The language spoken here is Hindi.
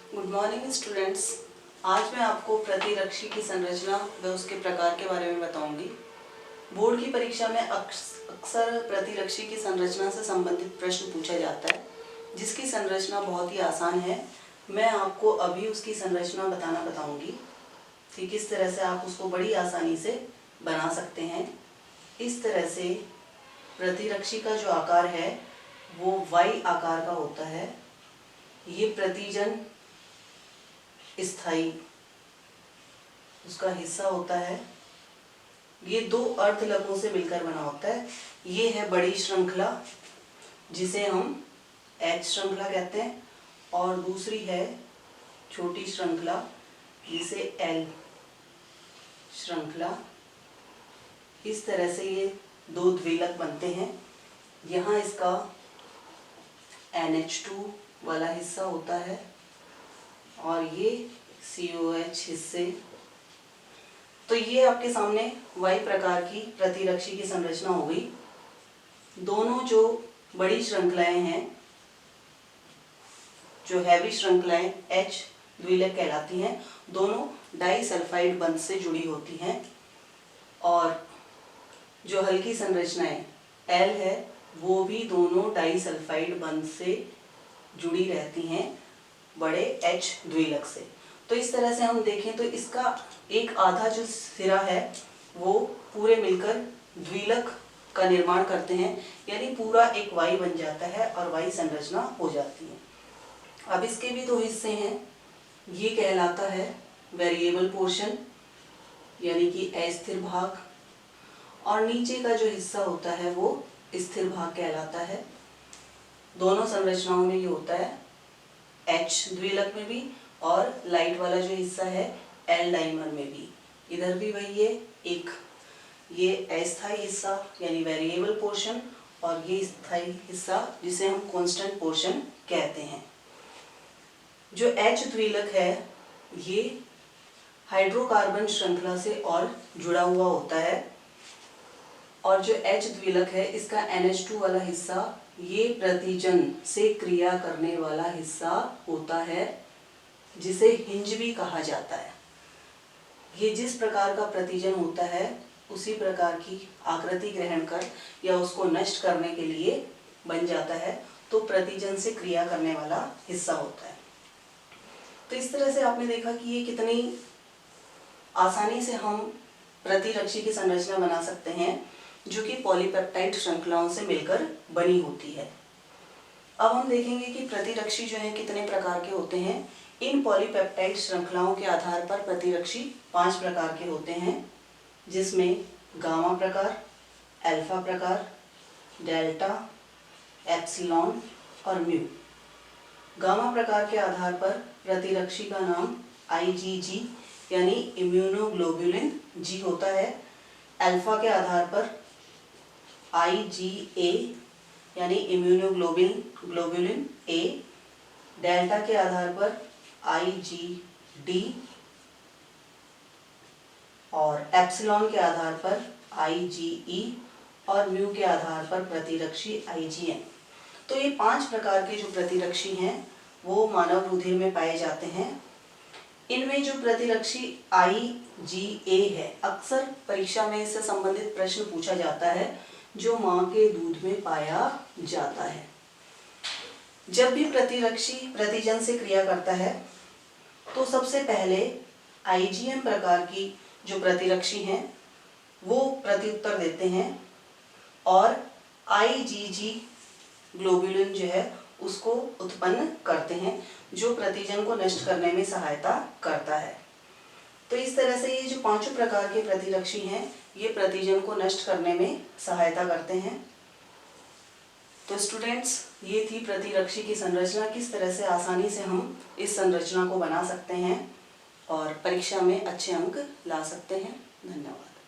Good morning students. आज मैं आपको प्रतिरक्षी की संरचना व उसके प्रकार के बारे में बताऊंगी। बोर्ड की परीक्षा में अक्सर प्रतिरक्षी की संरचना से संबंधित प्रश्न पूछा जाता है, जिसकी संरचना बहुत ही आसान है। मैं आपको अभी उसकी संरचना बताऊंगी कि किस तरह से आप उसको बड़ी आसानी से बना सकते हैं। इस तरह से प्रतिरक्षी का जो आकार है वो वाई आकार का होता है। ये प्रतिजन स्थायी उसका हिस्सा होता है। ये दो अर्धलकों से मिलकर बना होता है। ये है बड़ी श्रृंखला जिसे हम H श्रृंखला कहते हैं, और दूसरी है छोटी श्रृंखला जिसे L श्रृंखला। इस तरह से ये दो द्विलक बनते हैं। यहाँ इसका NH2 वाला हिस्सा होता है और ये COH हिस्से। तो ये आपके सामने Y प्रकार की प्रतिरक्षी की संरचना हो गई। दोनों जो बड़ी श्रृंखलाएं हैं, जो हैवी श्रृंखलाएं H द्विलक कहलाती हैं, दोनों डाइसल्फाइड बंध से जुड़ी होती हैं, और जो हल्की संरचनाएं L है वो भी दोनों डाइसल्फाइड बंध से जुड़ी रहती हैं बड़े H द्विलक से। तो इस तरह से हम देखें तो इसका एक आधा जो सिरा है वो पूरे मिलकर द्विलक का निर्माण करते हैं, यानी पूरा एक Y बन जाता है और Y संरचना हो जाती है। अब इसके भी दो हिस्से हैं। ये कहलाता है वेरिएबल पोर्शन यानी कि अस्थिर भाग, और नीचे का जो हिस्सा होता है वो स्थिर भाग कहलाता है। दोनों संरचनाओं में ये होता है, H द्विलक में भी और लाइट वाला जो हिस्सा है L डाइमर में भी। इधर भी वही है, एक ये अस्थायी हिस्सा यानी वेरिएबल पोर्शन, और ये स्थायी हिस्सा जिसे हम कांस्टेंट पोर्शन कहते हैं। जो H द्विलक है ये हाइड्रोकार्बन श्रृंखला से और जुड़ा हुआ होता है, और जो H द्विलक है इसका NH2 वाला हिस्सा ये प्रतिजन से क्रिया करने वाला हिस्सा होता है, जिसे हिंज भी कहा जाता है। ये जिस प्रकार का प्रतिजन होता है उसी प्रकार की आकृति ग्रहण कर या उसको नष्ट करने के लिए बन जाता है, तो प्रतिजन से क्रिया करने वाला हिस्सा होता है। तो इस तरह से आपने देखा कि ये कितनी आसानी से हम प्रतिरक्षी की संरचना बना सकते हैं, जो कि पॉलीपेप्टाइड श्रृंखलाओं से मिलकर बनी होती है। अब हम देखेंगे कि प्रतिरक्षी जो है कितने प्रकार के होते हैं। इन पॉलीपेप्टाइड श्रृंखलाओं के आधार पर प्रतिरक्षी 5 प्रकार के होते हैं, जिसमें गामा प्रकार, अल्फा प्रकार, डेल्टा, एप्सिलॉन और म्यू। गामा प्रकार के आधार पर प्रतिरक्षी का नाम IgG यानी इम्यूनोग्लोबुलिन G होता है। अल्फा के आधार पर IgA यानी इम्यूनोग्लोबुलिन A। डेल्टा के आधार पर IgD, और एप्सिलॉन के आधार पर IgE, और म्यू के आधार पर प्रतिरक्षी IgM। तो ये 5 प्रकार के जो प्रतिरक्षी हैं वो मानव रुधिर में पाए जाते हैं। इनमें जो प्रतिरक्षी IgA है, अक्सर परीक्षा में इससे संबंधित प्रश्न पूछा जाता है, जो मां के दूध में पाया जाता है। जब भी प्रतिरक्षी प्रतिजन से क्रिया करता है तो सबसे पहले IgM प्रकार की जो प्रतिरक्षी हैं वो प्रत्युत्तर देते हैं, और IgG ग्लोबुलिन जो है उसको उत्पन्न करते हैं, जो प्रतिजन को नष्ट करने में सहायता करता है। तो इस तरह से ये जो 5 प्रकार के प्रतिरक्षी हैं ये प्रतिजन को नष्ट करने में सहायता करते हैं। तो स्टूडेंट्स, ये थी प्रतिरक्षी की संरचना। किस तरह से आसानी से हम इस संरचना को बना सकते हैं और परीक्षा में अच्छे अंक ला सकते हैं। धन्यवाद।